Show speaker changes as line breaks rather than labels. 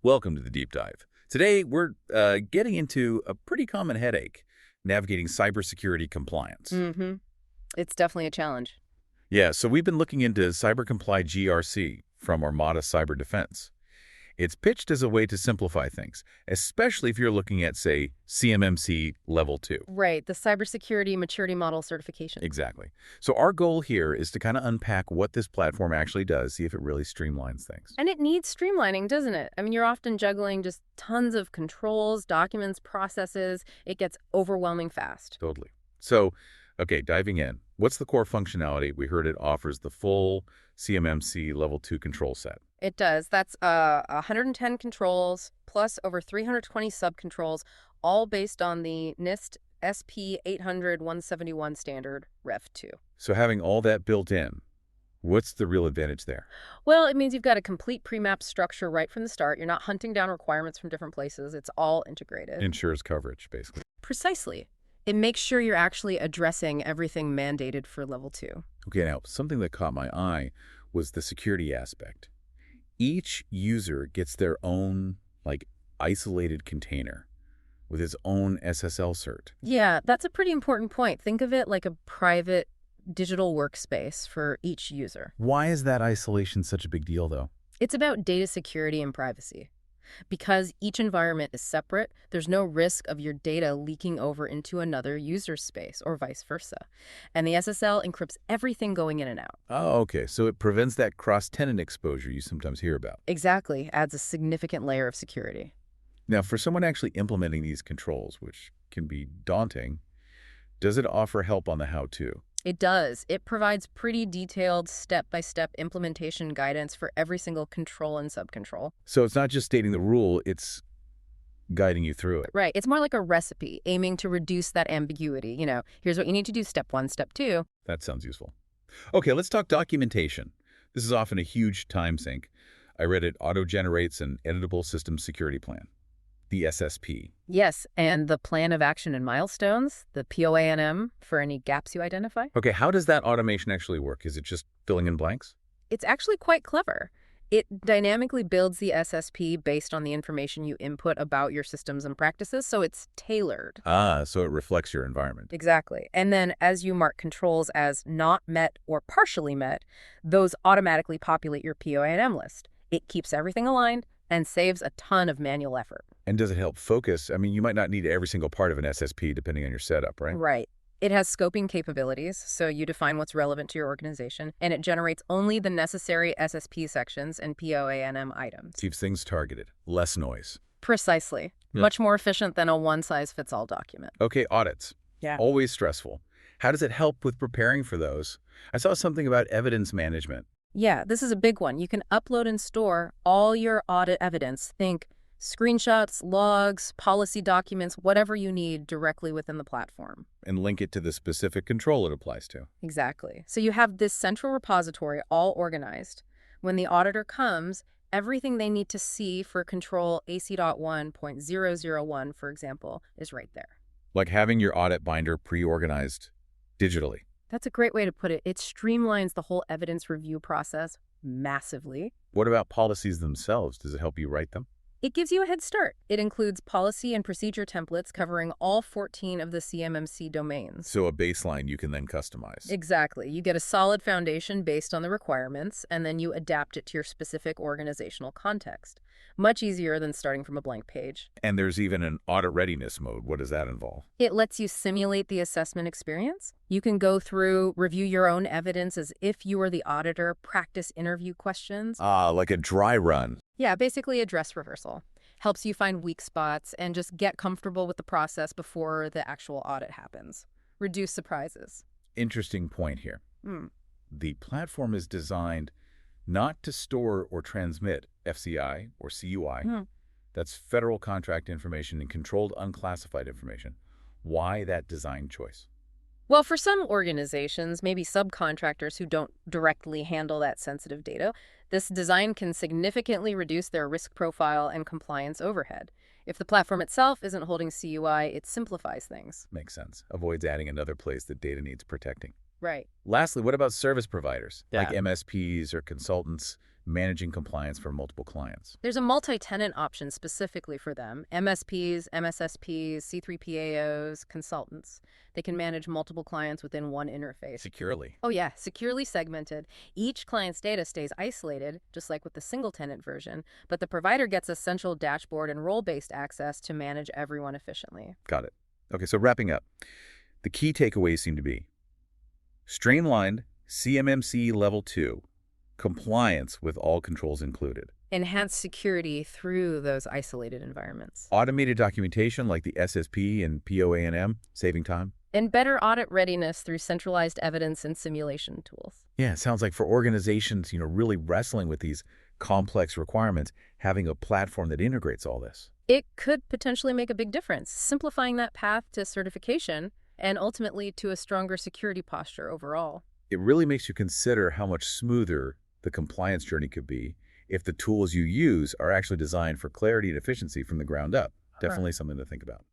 Welcome to the Deep Dive. Today, we're getting into a pretty common headache, navigating cybersecurity compliance.
Mm-hmm. It's definitely a challenge.
Yeah, so we've been looking into CyberComply GRC from Armada Cyber Defense. It's pitched as a way to simplify things, especially if you're looking at, say, CMMC Level 2.
Right, the Cybersecurity Maturity Model Certification.
Exactly. So our goal here is to kind of unpack what this platform actually does, see if it really streamlines things.
And it needs streamlining, doesn't it? I mean, you're often juggling just tons of controls, documents, processes. It gets overwhelming fast.
Totally. So, okay, diving in. What's the core functionality? We heard it offers the full CMMC Level 2 control set.
It does. That's 110 controls plus over 320 subcontrols, all based on the NIST SP 800-171 standard Rev 2.
So having all that built in, what's the real advantage there?
Well, it means you've got a complete pre-mapped structure right from the start. You're not hunting down requirements from different places. It's all integrated.
Ensures coverage, basically.
Precisely. It makes sure you're actually addressing everything mandated for Level 2.
Okay, now, something that caught my eye was the security aspect. Each user gets their own, isolated container with its own SSL cert.
Yeah, that's a pretty important point. Think of it like a private digital workspace for each user.
Why is that isolation such a big deal, though?
It's about data security and privacy. Because each environment is separate, there's no risk of your data leaking over into another user's space or vice versa. And the SSL encrypts everything going in and out.
Oh, okay, so it prevents that cross-tenant exposure you sometimes hear about.
Exactly. Adds a significant layer of security.
Now, for someone actually implementing these controls, which can be daunting, does it offer help on the how-to?
It does. It provides pretty detailed step-by-step implementation guidance for every single control and subcontrol.
So it's not just stating the rule, it's guiding you through it.
Right. It's more like a recipe aiming to reduce that ambiguity. Here's what you need to do, step 1, step 2.
That sounds useful. Okay, let's talk documentation. This is often a huge time sink. I read it auto-generates an editable system security plan, the SSP.
Yes, and the plan of action and milestones, the POANM, for any gaps you identify.
Okay, how does that automation actually work? Is it just filling in blanks?
It's actually quite clever. It dynamically builds the SSP based on the information you input about your systems and practices, so it's tailored.
Ah, so it reflects your environment.
Exactly. And then as you mark controls as not met or partially met, those automatically populate your POANM list. It keeps everything aligned and saves a ton of manual effort.
And does it help focus? I mean, you might not need every single part of an SSP depending on your setup, right?
Right. It has scoping capabilities, so you define what's relevant to your organization, and it generates only the necessary SSP sections and POANM items.
Keeps things targeted. Less noise.
Precisely.
Yeah.
Much more efficient than a one-size-fits-all document.
Okay, audits.
Yeah.
Always stressful. How does it help with preparing for those? I saw something about evidence management.
Yeah, this is a big one. You can upload and store all your audit evidence. Think screenshots, logs, policy documents, whatever you need directly within the platform.
And link it to the specific control it applies to.
Exactly. So you have this central repository all organized. When the auditor comes, everything they need to see for control AC.1.001, for example, is right there.
Like having your audit binder pre-organized digitally.
That's a great way to put it. It streamlines the whole evidence review process massively.
What about policies themselves? Does it help you write them?
It gives you a head start. It includes policy and procedure templates covering all 14 of the CMMC domains.
So a baseline you can then customize.
Exactly. You get a solid foundation based on the requirements, and then you adapt it to your specific organizational context. Much easier than starting from a blank page.
And there's even an audit readiness mode. What does that involve?
It lets you simulate the assessment experience. You can go through, review your own evidence as if you were the auditor, practice interview questions.
Ah, like a dry run.
Yeah, basically a dress rehearsal. Helps you find weak spots and just get comfortable with the process before the actual audit happens. Reduce surprises.
Interesting point here. The platform is designed not to store or transmit FCI or CUI. That's federal contract information and controlled unclassified information. Why that design choice?
Well, for some organizations, maybe subcontractors who don't directly handle that sensitive data, this design can significantly reduce their risk profile and compliance overhead. If the platform itself isn't holding CUI, it simplifies things.
Makes sense. Avoids adding another place that data needs protecting.
Right.
Lastly, what about service providers, like
Yeah.
MSPs or consultants managing compliance for multiple clients?
There's a multi-tenant option specifically for them. MSPs, MSSPs, C3PAOs, consultants. They can manage multiple clients within one interface.
Securely.
Oh yeah, securely segmented. Each client's data stays isolated, just like with the single-tenant version, but the provider gets a central dashboard and role-based access to manage everyone efficiently.
Got it. Okay, so wrapping up, the key takeaways seem to be streamlined CMMC Level 2, compliance with all controls included.
Enhance security through those isolated environments.
Automated documentation like the SSP and POA&M, saving time.
And better audit readiness through centralized evidence and simulation tools.
Yeah, it sounds like for organizations, really wrestling with these complex requirements, having a platform that integrates all this.
It could potentially make a big difference, simplifying that path to certification and ultimately to a stronger security posture overall.
It really makes you consider how much smoother the compliance journey could be if the tools you use are actually designed for clarity and efficiency from the ground up. Definitely something to think about.